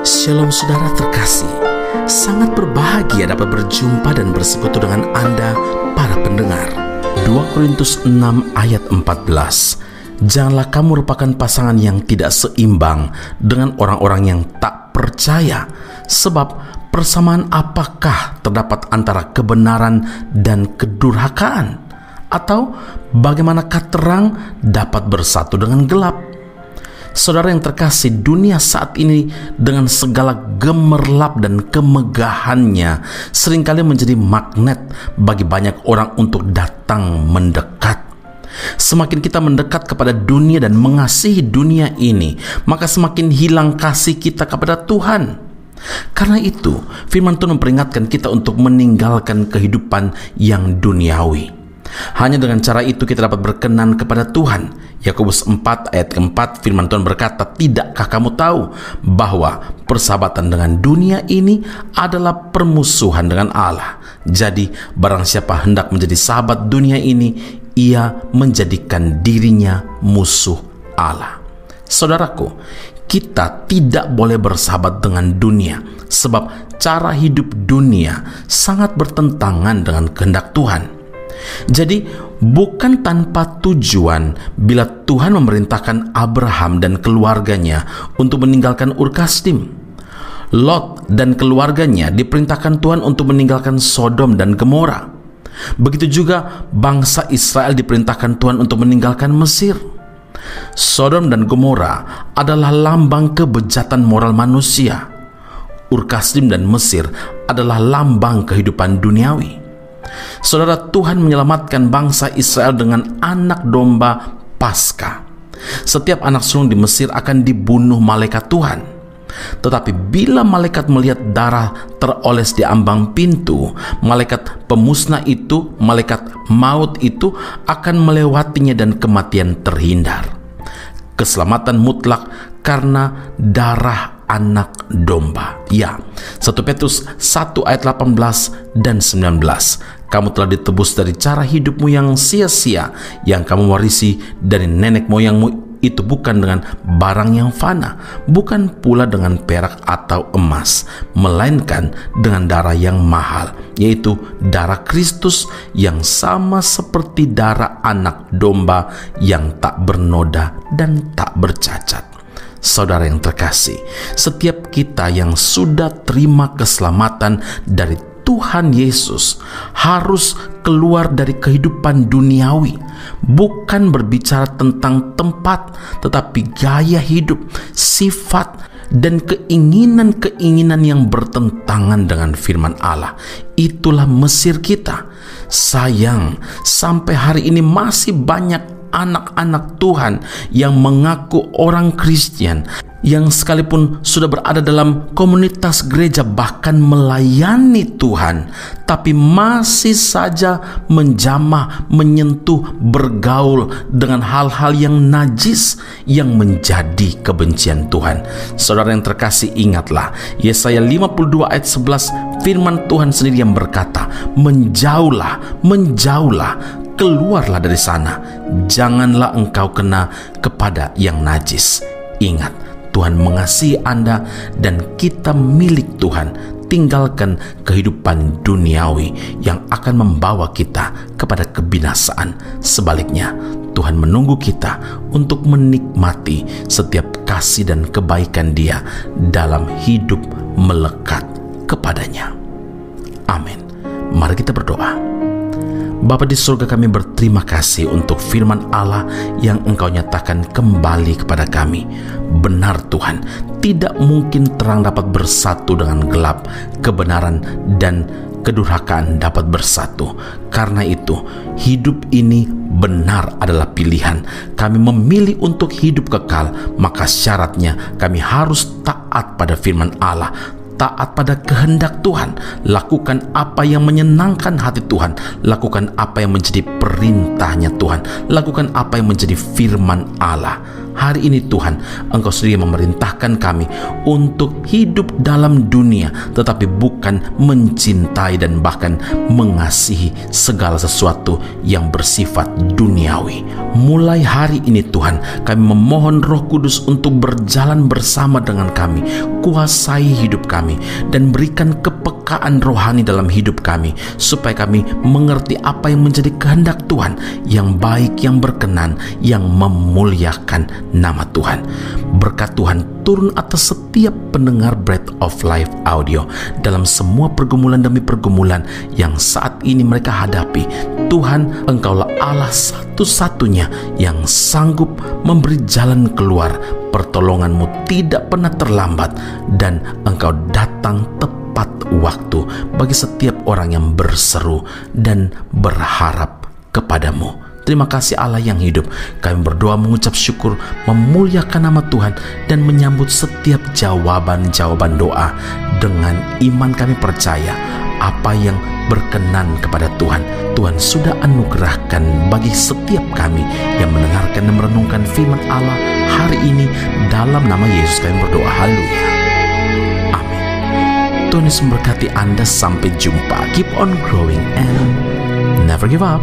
Shalom saudara terkasih, sangat berbahagia dapat berjumpa dan bersekutu dengan Anda para pendengar. 2 Korintus 6 ayat 14. Janganlah kamu merupakan pasangan yang tidak seimbang dengan orang-orang yang tak percaya, sebab persamaan apakah terdapat antara kebenaran dan kedurhakaan? Atau bagaimanakah terang dapat bersatu dengan gelap? Saudara yang terkasih, dunia saat ini dengan segala gemerlap dan kemegahannya seringkali menjadi magnet bagi banyak orang untuk datang mendekat. Semakin kita mendekat kepada dunia dan mengasihi dunia ini, maka semakin hilang kasih kita kepada Tuhan. Karena itu, firman Tuhan memperingatkan kita untuk meninggalkan kehidupan yang duniawi. Hanya dengan cara itu kita dapat berkenan kepada Tuhan. Yakobus 4 ayat keempat, firman Tuhan berkata, "Tidakkah kamu tahu bahwa persahabatan dengan dunia ini adalah permusuhan dengan Allah? Jadi barang siapa hendak menjadi sahabat dunia ini, ia menjadikan dirinya musuh Allah." Saudaraku, kita tidak boleh bersahabat dengan dunia, sebab cara hidup dunia sangat bertentangan dengan kehendak Tuhan. Jadi bukan tanpa tujuan bila Tuhan memerintahkan Abraham dan keluarganya untuk meninggalkan Ur Kasdim. Lot dan keluarganya diperintahkan Tuhan untuk meninggalkan Sodom dan Gomora. Begitu juga bangsa Israel diperintahkan Tuhan untuk meninggalkan Mesir. Sodom dan Gomora adalah lambang kebejatan moral manusia. Ur Kasdim dan Mesir adalah lambang kehidupan duniawi. Saudara, Tuhan menyelamatkan bangsa Israel dengan anak domba Paskah. Setiap anak sulung di Mesir akan dibunuh malaikat Tuhan. Tetapi bila malaikat melihat darah teroles di ambang pintu, malaikat pemusnah itu, malaikat maut itu akan melewatinya dan kematian terhindar. Keselamatan mutlak karena darah anak domba. Ya, 1 Petrus 1 ayat 18 dan 19. Kamu telah ditebus dari cara hidupmu yang sia-sia yang kamu warisi dari nenek moyangmu, itu bukan dengan barang yang fana, bukan pula dengan perak atau emas, melainkan dengan darah yang mahal, yaitu darah Kristus yang sama seperti darah anak domba yang tak bernoda dan tak bercacat. Saudara yang terkasih, setiap kita yang sudah terima keselamatan dari Tuhan Yesus harus keluar dari kehidupan duniawi, bukan berbicara tentang tempat, tetapi gaya hidup, sifat, dan keinginan-keinginan yang bertentangan dengan firman Allah. Itulah Mesir kita. Sayang, sampai hari ini masih banyak anak-anak Tuhan yang mengaku orang Kristen, yang sekalipun sudah berada dalam komunitas gereja bahkan melayani Tuhan, tapi masih saja menjamah, menyentuh, bergaul dengan hal-hal yang najis yang menjadi kebencian Tuhan. Saudara yang terkasih, ingatlah Yesaya 52 ayat 11, firman Tuhan sendiri yang berkata, "Menjauhlah, menjauhlah, keluarlah dari sana, janganlah engkau kena kepada yang najis." Ingat, Tuhan mengasihi Anda dan kita milik Tuhan. Tinggalkan kehidupan duniawi yang akan membawa kita kepada kebinasaan. Sebaliknya, Tuhan menunggu kita untuk menikmati setiap kasih dan kebaikan Dia dalam hidup melekat kepadanya. Amin. Mari kita berdoa. Bapa di surga, kami berterima kasih untuk firman Allah yang Engkau nyatakan kembali kepada kami. Benar Tuhan, tidak mungkin terang dapat bersatu dengan gelap, kebenaran dan kedurhakaan dapat bersatu. Karena itu, hidup ini benar adalah pilihan. Kami memilih untuk hidup kekal, maka syaratnya kami harus taat pada firman Allah, taat pada kehendak Tuhan, lakukan apa yang menyenangkan hati Tuhan, lakukan apa yang menjadi perintahnya Tuhan, lakukan apa yang menjadi firman Allah. Hari ini Tuhan, Engkau sendiri memerintahkan kami untuk hidup dalam dunia, tetapi bukan mencintai dan bahkan mengasihi segala sesuatu yang bersifat duniawi. Mulai hari ini Tuhan, kami memohon Roh Kudus untuk berjalan bersama dengan kami, kuasai hidup kami, dan berikan kepekaan rohani dalam hidup kami, supaya kami mengerti apa yang menjadi kehendak Tuhan, yang baik, yang berkenan, yang memuliakan nama Tuhan. Berkat Tuhan turun atas setiap pendengar Bread of Life Audio dalam semua pergumulan demi pergumulan yang saat ini mereka hadapi. Tuhan, Engkaulah Allah satu-satunya yang sanggup memberi jalan keluar. Pertolongan-Mu tidak pernah terlambat, dan Engkau datang tepat waktu bagi setiap orang yang berseru dan berharap kepadamu. Terima kasih Allah yang hidup. Kami berdoa mengucap syukur, memuliakan nama Tuhan, dan menyambut setiap jawaban-jawaban doa. Dengan iman kami percaya apa yang berkenan kepada Tuhan, Tuhan sudah anugerahkan bagi setiap kami yang mendengarkan dan merenungkan firman Allah hari ini. Dalam nama Yesus kami berdoa, haleluya, amin. Tuhan Yesus memberkati Anda. Sampai jumpa. Keep on growing and never give up.